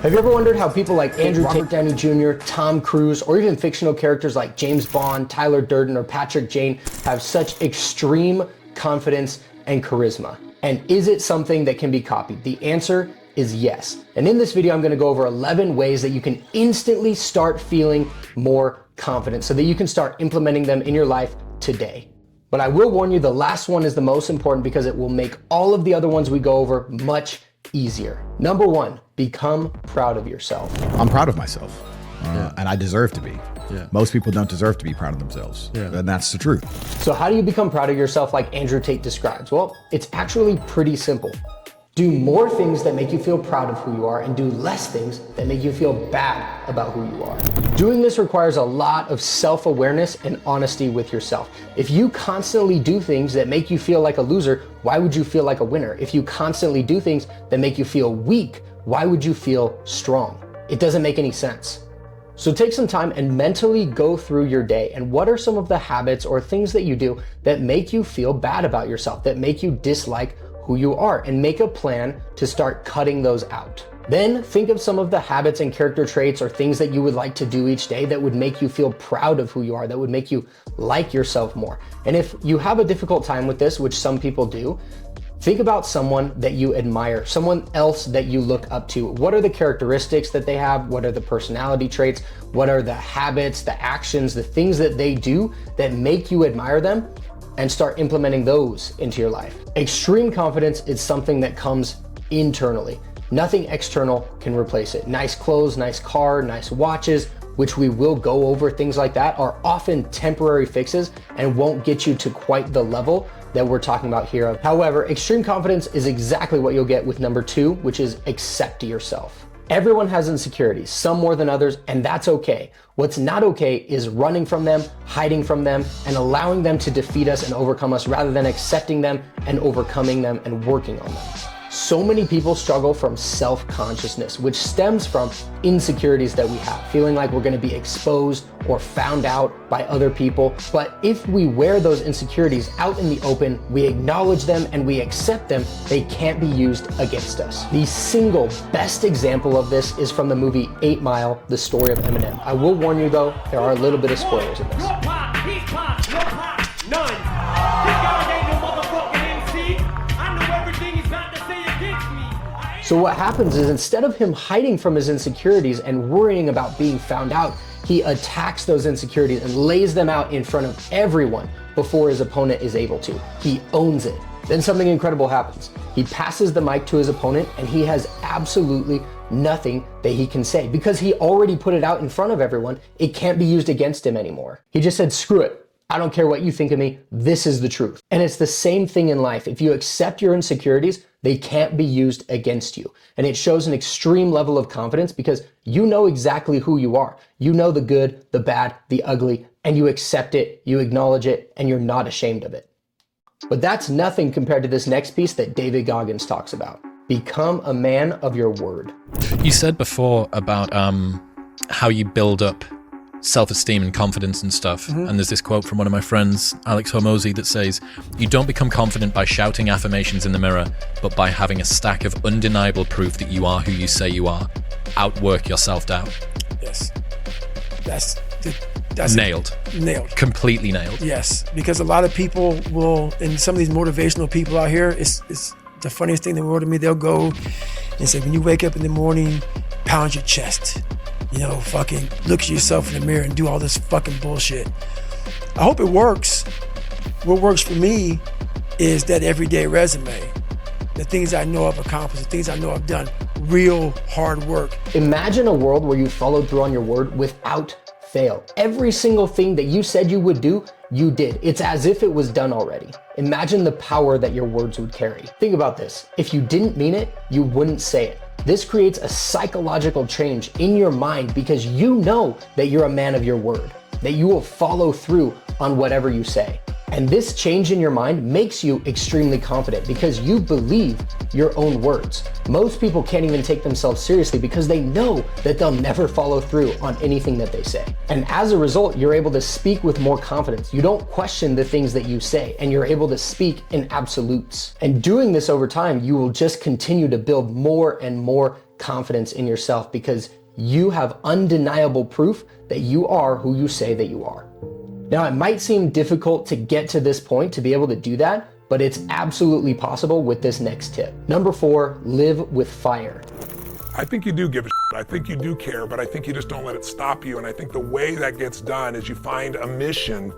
Have you ever wondered how people like Robert Downey Jr., Tom Cruise, or even fictional characters like James Bond, Tyler Durden, or Patrick Jane have such extreme confidence and charisma? And is it something that can be copied? The answer is yes. And in this video, I'm gonna go over 11 ways that you can instantly start feeling more confident so that you can start implementing them in your life today. But I will warn you, the last one is the most important because it will make all of the other ones we go over much easier. Number one, become proud of yourself. I'm proud of myself, and I deserve to be. Yeah. Most people don't deserve to be proud of themselves, and that's the truth. So how do you become proud of yourself like Andrew Tate describes? Well, it's actually pretty simple. Do more things that make you feel proud of who you are and do less things that make you feel bad about who you are. Doing this requires a lot of self-awareness and honesty with yourself. If you constantly do things that make you feel like a loser, why would you feel like a winner? If you constantly do things that make you feel weak, why would you feel strong? It doesn't make any sense. So take some time and mentally go through your day and what are some of the habits or things that you do that make you feel bad about yourself, that make you dislike who you are, and make a plan to start cutting those out. Then think of some of the habits and character traits or things that you would like to do each day that would make you feel proud of who you are, that would make you like yourself more. And if you have a difficult time with this, which some people do, think about someone that you admire, someone else that you look up to. What are the characteristics that they have? What are the personality traits? What are the habits, the actions, the things that they do that make you admire them? And start implementing those into your life. Extreme confidence is something that comes internally. Nothing external can replace it. Nice clothes, nice car, nice watches, which we will go over, things like that, are often temporary fixes and won't get you to quite the level that we're talking about here. However, extreme confidence is exactly what you'll get with number two, which is accept yourself. Everyone has insecurities, some more than others, and that's okay. What's not okay is running from them, hiding from them, and allowing them to defeat us and overcome us rather than accepting them and overcoming them and working on them. So many people struggle from self-consciousness, which stems from insecurities that we have, feeling like we're gonna be exposed or found out by other people. But if we wear those insecurities out in the open, we acknowledge them and we accept them, they can't be used against us. The single best example of this is from the movie 8 Mile, the story of Eminem. I will warn you though, there are a little bit of spoilers in this. So what happens is instead of him hiding from his insecurities and worrying about being found out, he attacks those insecurities and lays them out in front of everyone before his opponent is able to. He owns it. Then something incredible happens. He passes the mic to his opponent and he has absolutely nothing that he can say because he already put it out in front of everyone. It can't be used against him anymore. He just said, screw it. I don't care what you think of me. This is the truth. And it's the same thing in life. If you accept your insecurities, they can't be used against you. And it shows an extreme level of confidence because you know exactly who you are. You know the good, the bad, the ugly, and you accept it, you acknowledge it, and you're not ashamed of it. But that's nothing compared to this next piece that David Goggins talks about. Become a man of your word. You said before about how you build up self-esteem and confidence and stuff. And there's this quote from one of my friends, Alex Hormozy, that says, "You don't become confident by shouting affirmations in the mirror, but by having a stack of undeniable proof that you are who you say you are. Outwork your self-doubt." Yes. That's nailed. Nailed. Completely nailed. Yes, because a lot of people will, and some of these motivational people out here, it's the funniest thing in the world to me. They'll go and say, when you wake up in the morning, pound your chest. You know, fucking look at yourself in the mirror and do all this fucking bullshit. I hope it works. What works for me is that everyday resume. The things I know I've accomplished, the things I know I've done, real hard work. Imagine a world where you followed through on your word without fail. Every single thing that you said you would do, you did. It's as if it was done already. Imagine the power that your words would carry. Think about this. If you didn't mean it, you wouldn't say it. This creates a psychological change in your mind because you know that you're a man of your word, that you will follow through on whatever you say. And this change in your mind makes you extremely confident because you believe your own words. Most people can't even take themselves seriously because they know that they'll never follow through on anything that they say. And as a result, you're able to speak with more confidence. You don't question the things that you say, and you're able to speak in absolutes. And doing this over time, you will just continue to build more and more confidence in yourself because you have undeniable proof that you are who you say that you are. Now, it might seem difficult to get to this point to be able to do that, but it's absolutely possible with this next tip. Number 4, live with fire. I think you do give a shit. I think you do care, but I think you just don't let it stop you. And I think the way that gets done is you find a mission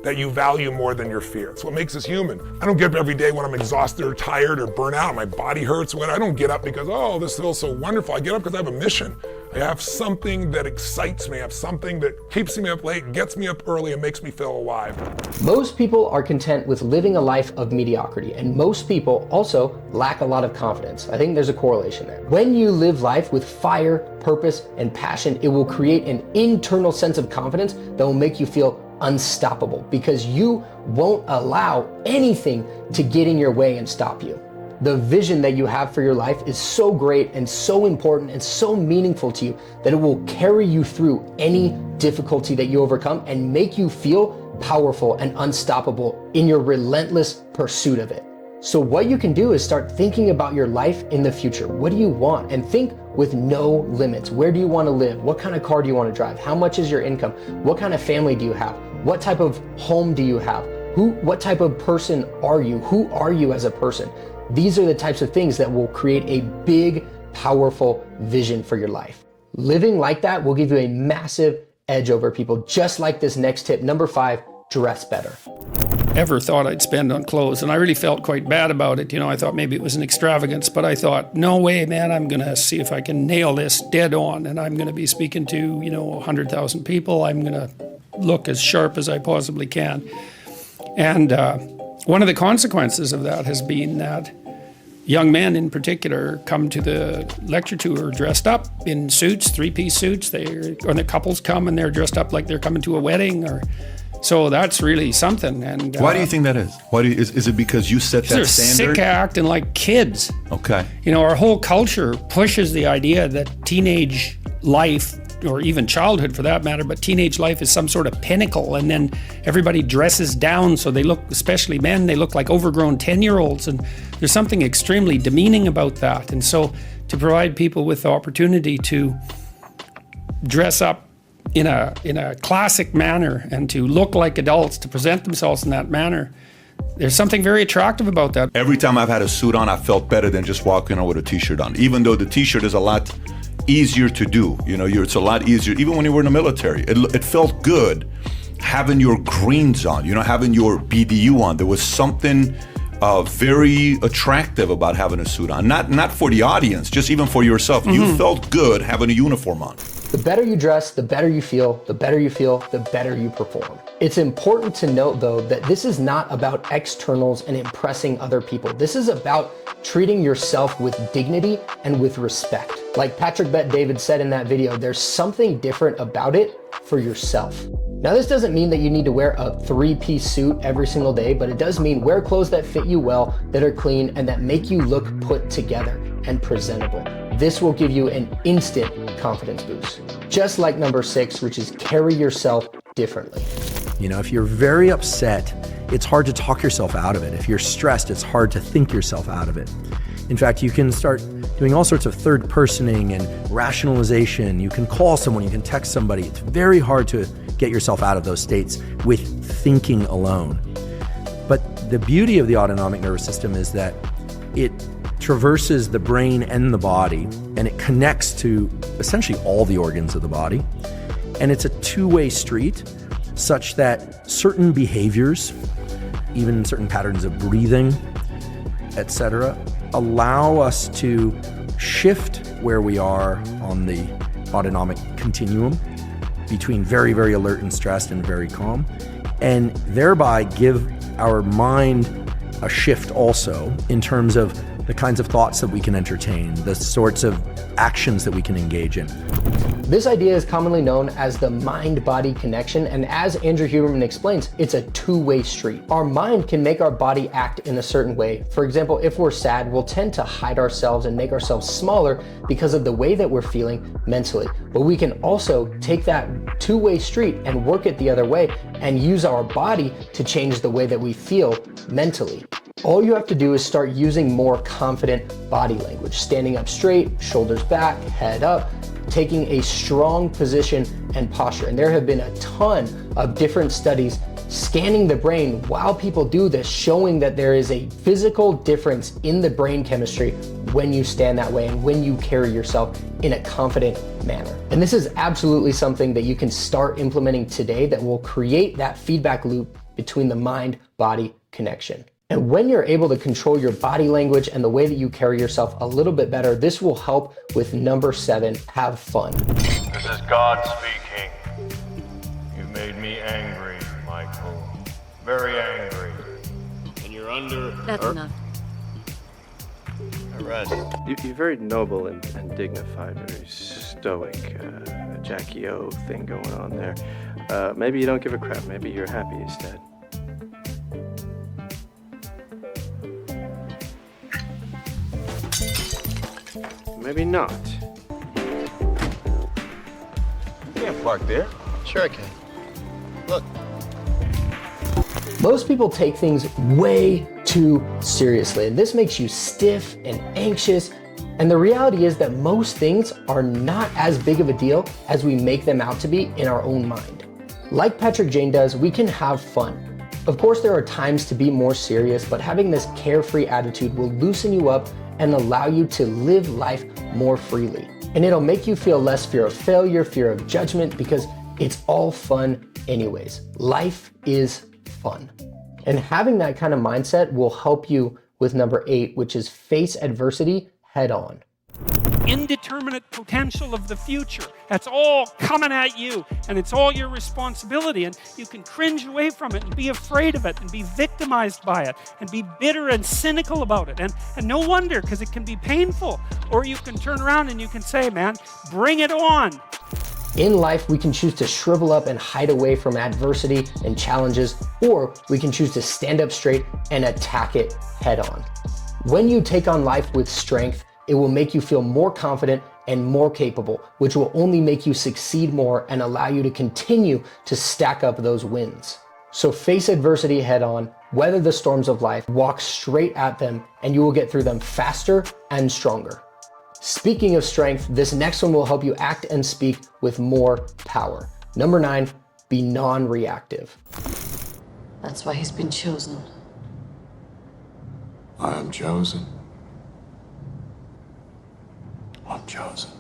that you value more than your fear. It's what makes us human. I don't get up every day when I'm exhausted or tired or burnt out, my body hurts. I don't get up because, oh, this feels so wonderful. I get up because I have a mission. I have something that excites me. I have something that keeps me up late, gets me up early, and makes me feel alive. Most people are content with living a life of mediocrity, and most people also lack a lot of confidence. I think there's a correlation there. When you live life with fire, purpose, and passion, it will create an internal sense of confidence that will make you feel unstoppable because you won't allow anything to get in your way and stop you. The vision that you have for your life is so great and so important and so meaningful to you that it will carry you through any difficulty that you overcome and make you feel powerful and unstoppable in your relentless pursuit of it. So what you can do is start thinking about your life in the future. What do you want? And think with no limits. Where do you want to live? What kind of car do you want to drive? How much is your income? What kind of family do you have? What type of home do you have? What type of person are you? Who are you as a person? These are the types of things that will create a big, powerful vision for your life. Living like that will give you a massive edge over people, just like this next tip. Number 5, dress better. Ever thought I'd spend on clothes, and I really felt quite bad about it. I thought maybe it was an extravagance, but I thought, no way, man, I'm going to see if I can nail this dead on, and I'm going to be speaking to, 100,000 people. I'm going to look as sharp as I possibly can. And one of the consequences of that has been that young men in particular come to the lecture tour dressed up in suits, 3-piece suits. Or the couples come and they're dressed up like they're coming to a wedding. So that's really something. And why do you think that is? Is it because you set that they're standard? Sick of acting like kids. Okay. Our whole culture pushes the idea that teenage life, or even childhood for that matter, but teenage life is some sort of pinnacle, and then everybody dresses down so they look, especially men, they look like overgrown 10-year-olds, and there's something extremely demeaning about that. And so to provide people with the opportunity to dress up in a classic manner and to look like adults, to present themselves in that manner, there's something very attractive about that. Every time I've had a suit on, I felt better than just walking on with a t-shirt on, even though the t-shirt is a lot easier to do. It's a lot easier, even when you were in the military. It felt good having your greens on, having your BDU on. There was something very attractive about having a suit on. Not for the audience, just even for yourself. Mm-hmm. You felt good having a uniform on. The better you dress, the better you feel. The better you feel, the better you perform. It's important to note, though, that this is not about externals and impressing other people. This is about treating yourself with dignity and with respect. Like Patrick Bet-David said in that video, there's something different about it for yourself. Now, this doesn't mean that you need to wear a 3-piece suit every single day, but it does mean wear clothes that fit you well, that are clean, and that make you look put together and presentable. This will give you an instant confidence boost. Just like number 6, which is carry yourself differently. If you're very upset, it's hard to talk yourself out of it. If you're stressed, it's hard to think yourself out of it. In fact, you can start doing all sorts of third personing and rationalization. You can call someone, you can text somebody. It's very hard to get yourself out of those states with thinking alone. But the beauty of the autonomic nervous system is that it traverses the brain and the body, and it connects to essentially all the organs of the body. And it's a two-way street, such that certain behaviors, even certain patterns of breathing, etc., allow us to shift where we are on the autonomic continuum between very, very alert and stressed and very calm, and thereby give our mind a shift also in terms of the kinds of thoughts that we can entertain, the sorts of actions that we can engage in. This idea is commonly known as the mind-body connection, and as Andrew Huberman explains, it's a two-way street. Our mind can make our body act in a certain way. For example, if we're sad, we'll tend to hide ourselves and make ourselves smaller because of the way that we're feeling mentally. But we can also take that two-way street and work it the other way and use our body to change the way that we feel mentally. All you have to do is start using more confident body language, standing up straight, shoulders back, head up, taking a strong position and posture. And there have been a ton of different studies scanning the brain while people do this, showing that there is a physical difference in the brain chemistry when you stand that way and when you carry yourself in a confident manner. And this is absolutely something that you can start implementing today that will create that feedback loop between the mind-body connection. And when you're able to control your body language and the way that you carry yourself a little bit better, this will help with number 7, have fun. This is God speaking. You've made me angry, Michael. Very angry. And you're under That's enough. arrest. You're very noble and dignified, very stoic. A Jackie O thing going on there. Maybe you don't give a crap. Maybe you're happy instead. Maybe not. You can't park there. Sure I can. Look. Most people take things way too seriously, and this makes you stiff and anxious. And the reality is that most things are not as big of a deal as we make them out to be in our own mind. Like Patrick Jane does, we can have fun. Of course, there are times to be more serious, but having this carefree attitude will loosen you up and allow you to live life more freely. And it'll make you feel less fear of failure, fear of judgment, because it's all fun anyways. Life is fun. And having that kind of mindset will help you with number 8, which is face adversity head on. Indeterminate potential of the future. That's all coming at you, and it's all your responsibility, and you can cringe away from it and be afraid of it and be victimized by it and be bitter and cynical about it, and no wonder, because it can be painful. Or you can turn around and you can say, man, bring it on. In life, we can choose to shrivel up and hide away from adversity and challenges, or we can choose to stand up straight and attack it head on. When you take on life with strength, it will make you feel more confident and more capable, which will only make you succeed more and allow you to continue to stack up those wins. So face adversity head on, weather the storms of life, walk straight at them, and you will get through them faster and stronger. Speaking of strength, this next one will help you act and speak with more power. Number 9, be non-reactive. That's why he's been chosen. I am chosen. I'm chosen.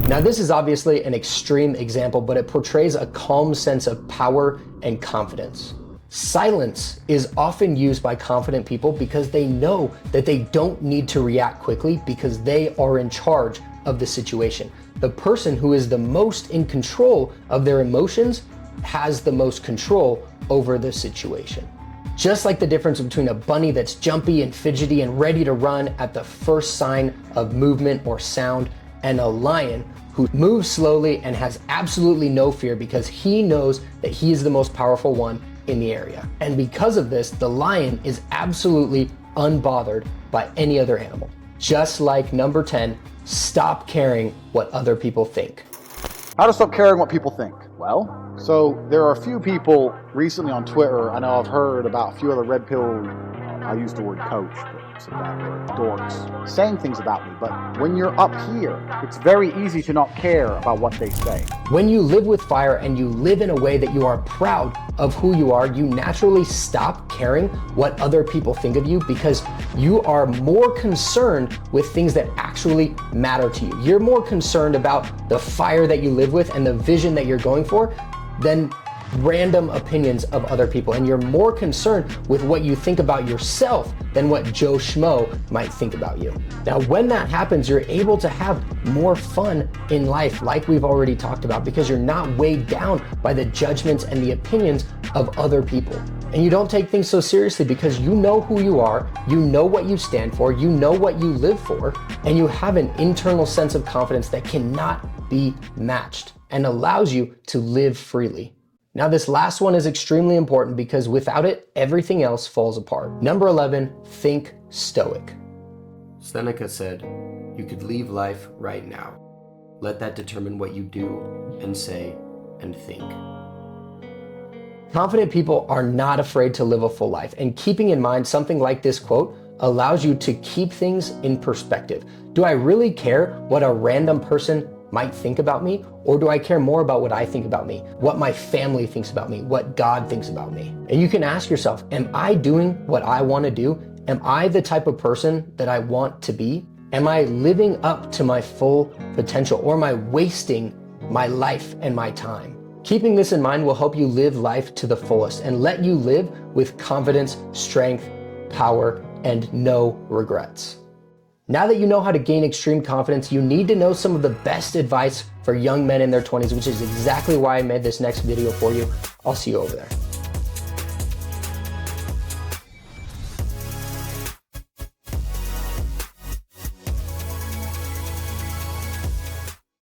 Now, this is obviously an extreme example, but it portrays a calm sense of power and confidence. Silence is often used by confident people because they know that they don't need to react quickly because they are in charge of the situation. The person who is the most in control of their emotions has the most control over the situation. Just like the difference between a bunny that's jumpy and fidgety and ready to run at the first sign of movement or sound, and a lion who moves slowly and has absolutely no fear because he knows that he is the most powerful one in the area. And because of this, the lion is absolutely unbothered by any other animal. Just like number 10, stop caring what other people think. How to stop caring what people think? Well, so there are a few people recently on Twitter, I know I've heard about a few other red pill, I use the word coach, but it's a bad word, dorks, saying things about me. But when you're up here, it's very easy to not care about what they say. When you live with fire and you live in a way that you are proud of who you are, you naturally stop caring what other people think of you because you are more concerned with things that actually matter to you. You're more concerned about the fire that you live with and the vision that you're going for than random opinions of other people, and you're more concerned with what you think about yourself than what Joe Schmo might think about you. Now, when that happens, you're able to have more fun in life, like we've already talked about, because you're not weighed down by the judgments and the opinions of other people. And you don't take things so seriously because you know who you are, you know what you stand for, you know what you live for, and you have an internal sense of confidence that cannot be matched and allows you to live freely. Now, this last one is extremely important because without it, everything else falls apart. Number 11, think stoic. Seneca said, "You could leave life right now. Let that determine what you do and say and think." Confident people are not afraid to live a full life, and keeping in mind something like this quote allows you to keep things in perspective. Do I really care what a random person might think about me, or do I care more about what I think about me, what my family thinks about me, what God thinks about me? And you can ask yourself, am I doing what I want to do? Am I the type of person that I want to be? Am I living up to my full potential, or am I wasting my life and my time? Keeping this in mind will help you live life to the fullest and let you live with confidence, strength, power, and no regrets. Now that you know how to gain extreme confidence, you need to know some of the best advice for young men in their 20s, which is exactly why I made this next video for you. I'll see you over there.